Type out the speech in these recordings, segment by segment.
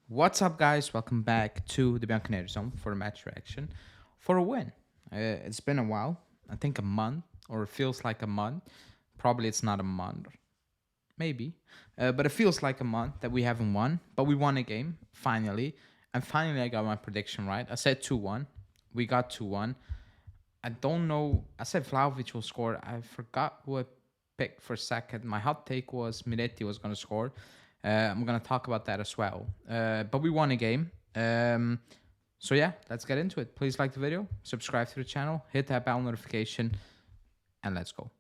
What's up, guys? Welcome back to the Bianconeri Zone for a match reaction for a win. It's been a while, I think a month, or it feels like a month. Probably it's not a month, maybe, but it feels like a month that we haven't won. But we won a game finally, and finally I got my prediction right. I said 2-1. We got 2-1. I don't know. I said Vlahovic will score. I forgot who I picked for second. My hot take was Miretti was going to score. I'm going to talk about that as well. But we won a game. So yeah, let's get into it. Please like the video, subscribe to the channel, hit that bell notification, and let's go.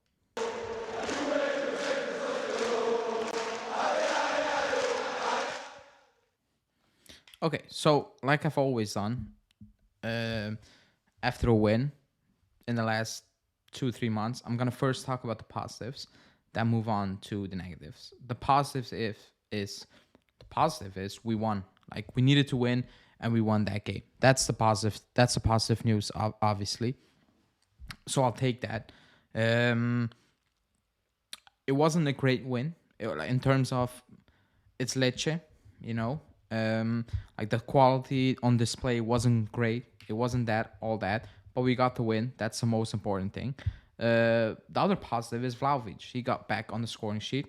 Okay, so like I've always done, um after a win in the last 2 3 months, I'm gonna first talk about the positives, then move on to the negatives. The positive is we won. Like we needed to win, and we won that game. That's the positive. That's the positive news, obviously. So I'll take that. Um, it wasn't a great win in terms of it's Lecce, you know. Like the quality on display wasn't great. It wasn't that all that, but we got the win. That's the most important thing. The other positive is Vlahovic. He got back on the scoring sheet.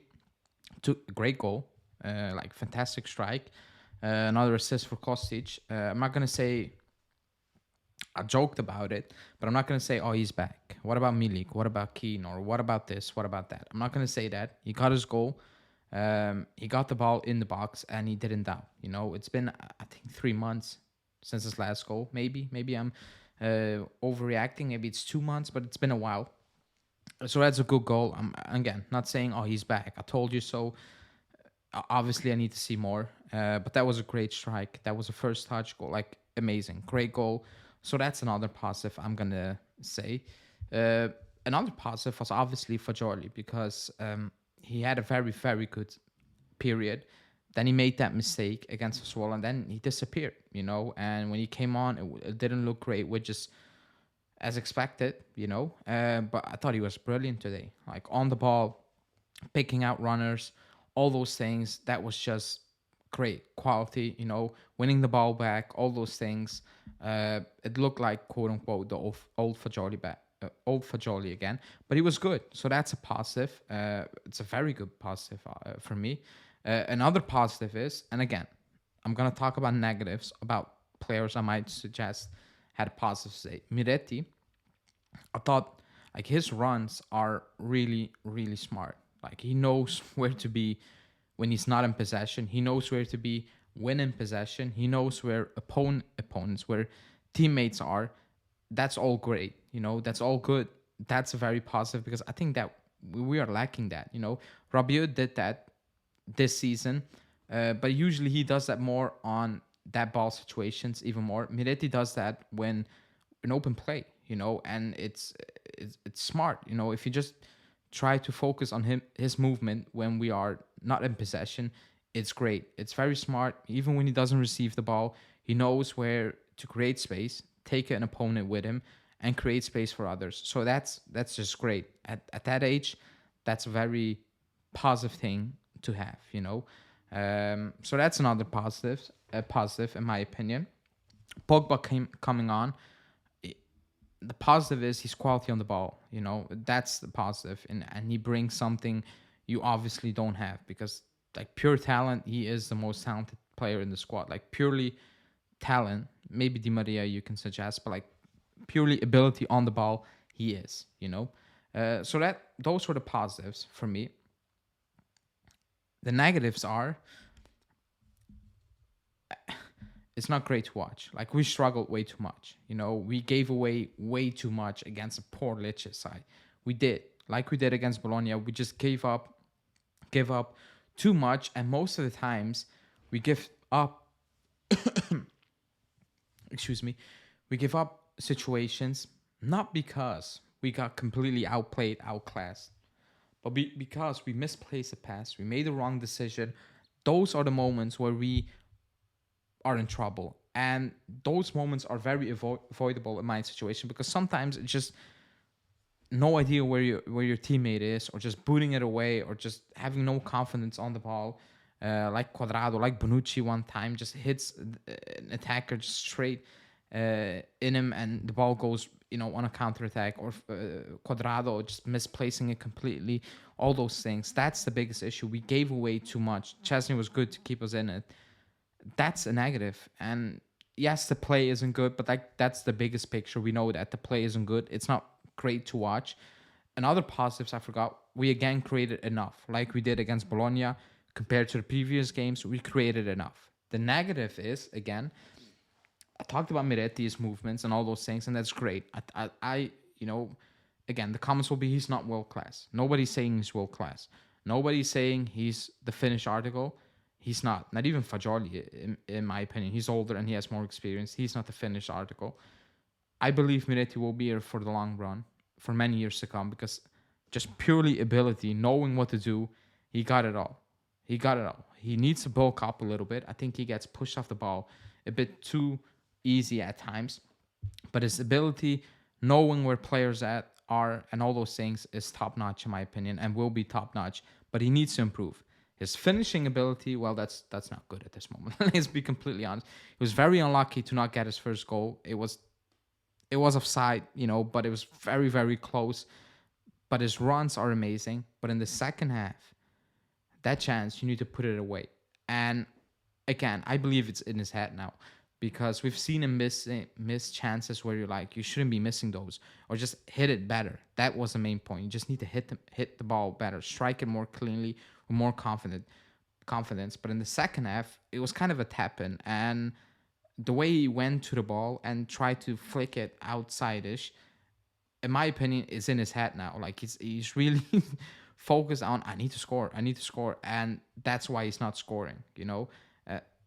Took a great goal, like fantastic strike. Another assist for Kostic. I'm not gonna say I joked about it, but I'm not gonna say, oh, he's back. What about Milik? What about Keane? Or what about this? What about that? I'm not gonna say that. He got his goal. He got the ball in the box and he didn't doubt. You know, it's been I think 3 months since his last goal. Maybe I'm overreacting. Maybe it's 2 months, but it's been a while. So that's a good goal. I'm again not saying, oh, he's back. I told you so. Obviously, I need to see more. But that was a great strike. That was a first touch goal. Like amazing, great goal. So that's another positive I'm gonna say. Uh, Another positive was obviously Fagioli because he had a very good period. Then he made that mistake against Sassuolo, and then he disappeared. You know, and when he came on, it didn't look great, which is as expected. You know, but I thought he was brilliant today. Like on the ball, picking out runners, all those things. That was just great quality. You know, winning the ball back, all those things. It looked like quote unquote the old Fagioli back. Old Fagioli again, but he was good, so that's a positive. It's a very good positive for me. Another positive is, and again, I'm gonna talk about negatives about players I might suggest had a positive say. Miretti, I thought like his runs are really smart. Like he knows where to be when he's not in possession. He knows where to be when in possession. He knows where opponents, where teammates are. That's all great. You know, that's all good. That's very positive because I think that we are lacking that. You know, Rabiot did that this season, but usually he does that more on that ball situations even more. Miretti does that when an open play, you know, and it's smart, you know, if you just try to focus on his movement when we are not in possession, it's great. It's very smart. Even when he doesn't receive the ball, he knows where to create space, take an opponent with him, and create space for others. So that's just great. At that age, that's a very positive thing to have, you know. So that's another positive in my opinion. Pogba coming on. The positive is his quality on the ball. You know, that's the positive, and he brings something you obviously don't have because like pure talent, he is the most talented player in the squad. Like purely talent, maybe Di Maria you can suggest, but like purely ability on the ball, he is. You know, so that those were the positives for me. The negatives are it's not great to watch. Like we struggled way too much. You know, we gave away way too much against a poor Lecce side. We did, like we did against Bologna. We just give up too much, and most of the times we give up. Excuse me, we give up situations not because we got completely outplayed, outclassed, but because we misplaced a pass, we made the wrong decision. Those are the moments where we are in trouble. And those moments are very avoidable in my situation because sometimes it's just no idea where your teammate is, or just booting it away, or just having no confidence on the ball. like Quadrado, like Bonucci one time, just hits an attacker just straight in him, and the ball goes, on a counter attack, or Quadrado just misplacing it completely. All those things. That's the biggest issue. We gave away too much. Chesney was good to keep us in it. That's a negative. And yes, the play isn't good, but that's the biggest picture. We know that the play isn't good. It's not great to watch. And other positives, I forgot. We again created enough, like we did against Bologna. Compared to the previous games, we created enough. The negative is, again, I talked about Miretti's movements and all those things, and that's great. Again, the comments will be he's not world class. Nobody's saying he's world class. Nobody's saying he's the finished article. He's not. Not even Fagioli, in my opinion. He's older and he has more experience. He's not the finished article. I believe Miretti will be here for the long run, for many years to come, because just purely ability, knowing what to do, he got it all. He got it all. He needs to bulk up a little bit. I think he gets pushed off the ball a bit too easy at times. But his ability, knowing where players are, and all those things is top-notch, in my opinion, and will be top-notch. But he needs to improve. His finishing ability, well, that's not good at this moment. Let's be completely honest. He was very unlucky to not get his first goal. It was offside, but it was very, very close. But his runs are amazing. But in the second half, that chance, you need to put it away. And again, I believe it's in his head now, because we've seen him miss chances where you're like, you shouldn't be missing those, or just hit it better. That was the main point. You just need to hit the ball better, strike it more cleanly, with more confidence. But in the second half, it was kind of a tap in, and the way he went to the ball and tried to flick it outside-ish, in my opinion, is in his head now. Like he's really focused on, I need to score, and that's why he's not scoring.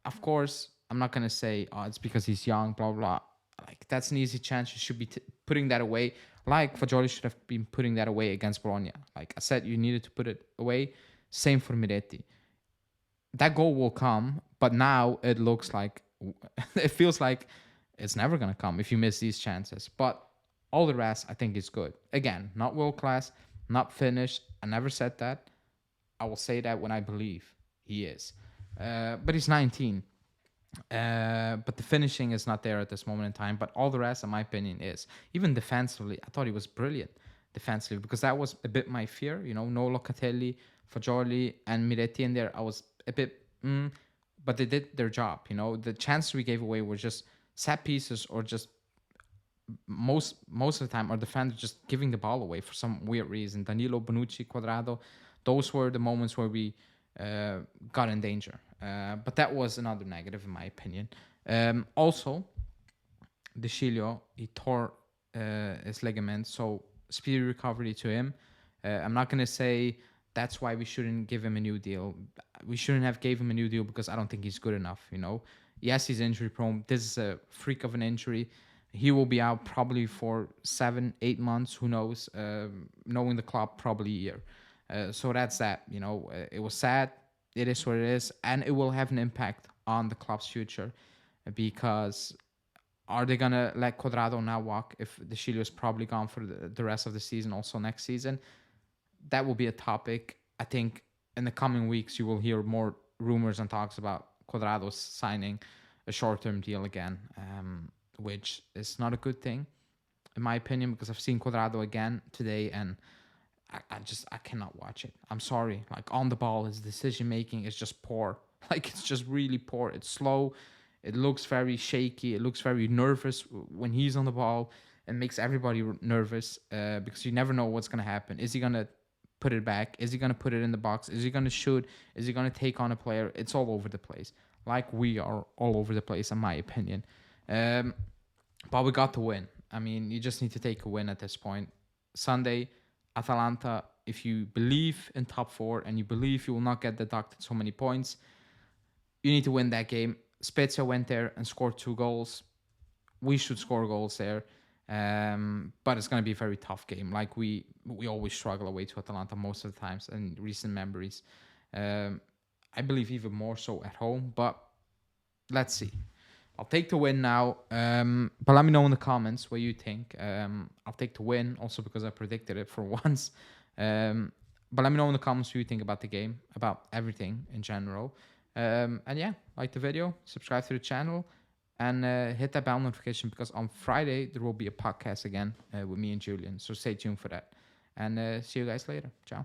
Of course, I'm not gonna say, oh, it's because he's young, blah blah. Like that's an easy chance. You should be putting that away. Like Fagioli should have been putting that away against Bologna. Like I said, you needed to put it away. Same for Miretti. That goal will come, but now it looks like it feels like it's never gonna come if you miss these chances. But all the rest, I think, is good. Again, not world class, not finished. I never said that. I will say that when I believe he is. But he's 19. But the finishing is not there at this moment in time. But all the rest, in my opinion, is. Even defensively, I thought he was brilliant defensively, because that was a bit my fear. No Locatelli, Fagioli, and Miretti in there. I was a bit, but they did their job. The chances we gave away were just set pieces, or just most of the time our defenders just giving the ball away for some weird reason. Danilo, Bonucci, Quadrado, those were the moments where we got in danger. But that was another negative, in my opinion. Also, De Sciglio, he tore his ligament, so speedy recovery to him. I'm not going to say that's why we shouldn't give him a new deal. We shouldn't have gave him a new deal, because I don't think he's good enough. Yes, he's injury prone. This is a freak of an injury. He will be out probably for 7-8 months. Who knows? Knowing the club, probably a year. So that's that. It was sad. It is what it is, and it will have an impact on the club's future, because are they gonna let Quadrado now walk if De Sciglio is probably gone for the rest of the season, also next season? That will be a topic. I think in the coming weeks you will hear more rumors and talks about Quadrado signing a short-term deal again, which is not a good thing, in my opinion, because I've seen Quadrado again today, and I cannot watch it. I'm sorry. Like, on the ball, his decision making is just poor. Like, it's just really poor. It's slow. It looks very shaky. It looks very nervous when he's on the ball. It makes everybody nervous, because you never know what's going to happen. Is he going to put it back? Is he going to put it in the box? Is he going to shoot? Is he going to take on a player? It's all over the place. Like, we are all over the place, in my opinion. But we got to win. I mean, you just need to take a win at this point. Sunday, Atalanta, if you believe in top 4 and you believe you will not get deducted so many points, you need to win that game. Spezia went there and scored 2 goals. We should score goals there. But it's going to be a very tough game. Like, we always struggle away to Atalanta most of the times in recent memories. I believe even more so at home. But let's see. I'll take the win now. But let me know in the comments what you think. I'll take the win also because I predicted it for once. But let me know in the comments what you think about the game, about everything in general. And yeah, like the video, subscribe to the channel, and hit that bell notification, because on Friday there will be a podcast again with me and Julian. So stay tuned for that. And see you guys later. Ciao.